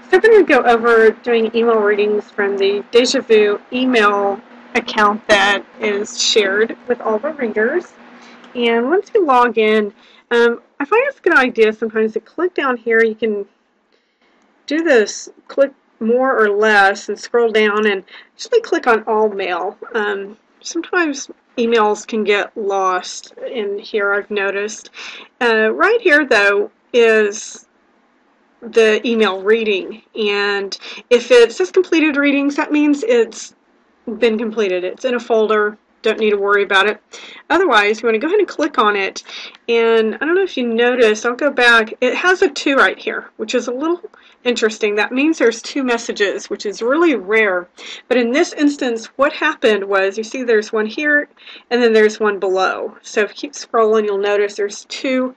So I'm going to go over doing email readings from the Deja Vu email account that is shared with all the readers. And once you log in, I find it's a good idea sometimes to click down here. You can do this, click more or less and scroll down and actually click on all mail. Sometimes emails can get lost in here, I've noticed. Right here, though, is the email reading, and if it says completed readings, that means it's been completed. It's in a folder. Don't need to worry about it. Otherwise, you want to go ahead and click on it, and I don't know if you noticed, I'll go back. It has a 2 right here, which is a little interesting. That means there's 2 messages, which is really rare. But in this instance, what happened was, you see there's one here, and then there's one below. So if you keep scrolling, you'll notice there's 2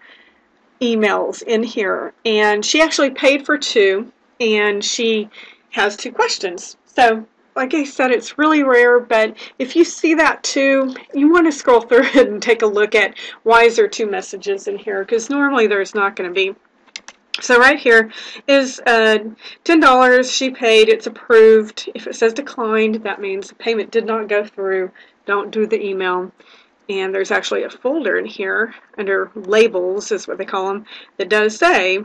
emails in here, and she actually paid for 2, and she has 2 questions. So like I said, it's really rare, but if you see that too, you want to scroll through it and take a look at why is there 2 messages in here, because normally there's not going to be. So right here is $10 she paid, it's approved. If it says declined, that means the payment did not go through. Don't do the email. And there's actually a folder in here under labels, is what they call them, that does say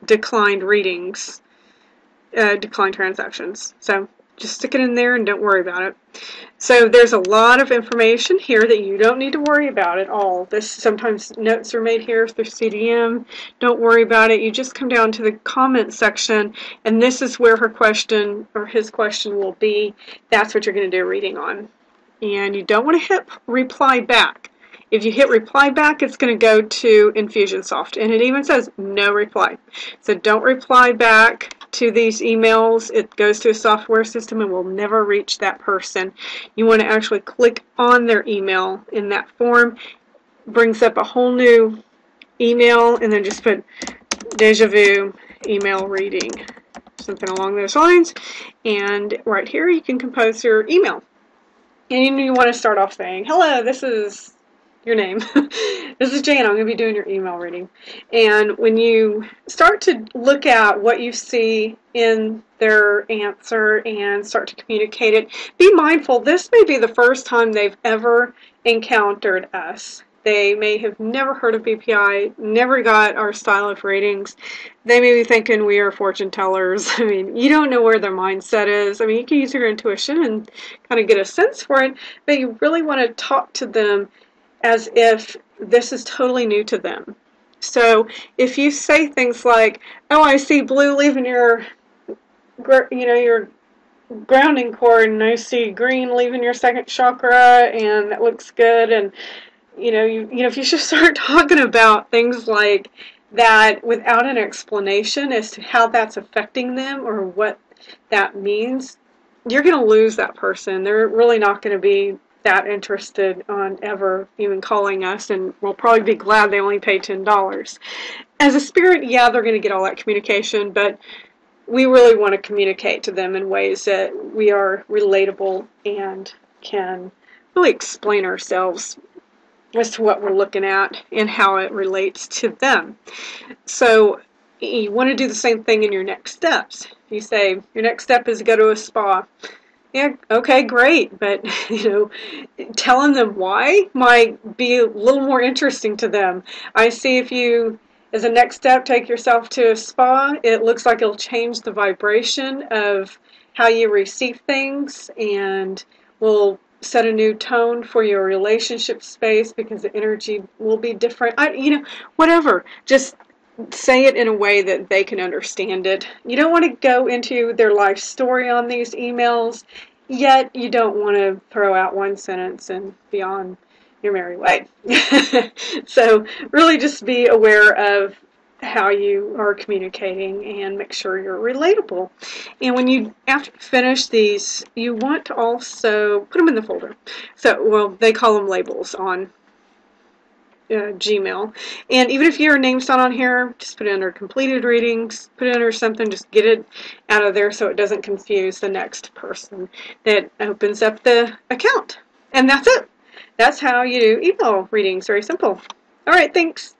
declined readings, declined transactions. So just stick it in there and don't worry about it. So there's a lot of information here that you don't need to worry about at all. Sometimes notes are made here through CDM. Don't worry about it. You just come down to the comment section, and this is where her question or his question will be. That's what you're going to do a reading on. And you don't want to hit reply back. If you hit reply back, it's going to go to Infusionsoft, and it even says no reply. So don't reply back to these emails. It goes to a software system and will never reach that person. You want to actually click on their email in that form. Brings up a whole new email, and then just put Deja Vu email reading, something along those lines. And right here you can compose your email. And you want to start off saying, hello, this is your name. This is Jan. I'm going to be doing your email reading. And when you start to look at what you see in their answer and start to communicate it, be mindful this may be the first time they've ever encountered us. They may have never heard of BPI, never got our style of ratings. They may be thinking we are fortune tellers. I mean, you don't know where their mindset is. I mean, you can use your intuition and kind of get a sense for it, but you really want to talk to them as if this is totally new to them. So if you say things like, oh, I see blue leaving your grounding cord, and I see green leaving your second chakra, and that looks good, and if you just start talking about things like that without an explanation as to how that's affecting them or what that means, you're going to lose that person. They're really not going to be that interested on ever even calling us, and will probably be glad they only paid $10. As a spirit, yeah, they're going to get all that communication, but we really want to communicate to them in ways that we are relatable and can really explain ourselves as to what we're looking at and how it relates to them. So you want to do the same thing in your next steps. You say your next step is to go to a spa. Yeah, okay, great, but telling them why might be a little more interesting to them. I see if you, as a next step, take yourself to a spa, it looks like it'll change the vibration of how you receive things and will set a new tone for your relationship space because the energy will be different. Whatever. Just say it in a way that they can understand it. You don't want to go into their life story on these emails, yet you don't want to throw out one sentence and be on your merry way. So really just be aware of how you are communicating and make sure you're relatable. And when you, after you finish these, you want to also put them in the folder. So, well, they call them labels on Gmail. And even if your name's not on here, just put it under completed readings, put it under something, just get it out of there so it doesn't confuse the next person that opens up the account. And that's it. That's how you do email readings. Very simple. All right, thanks.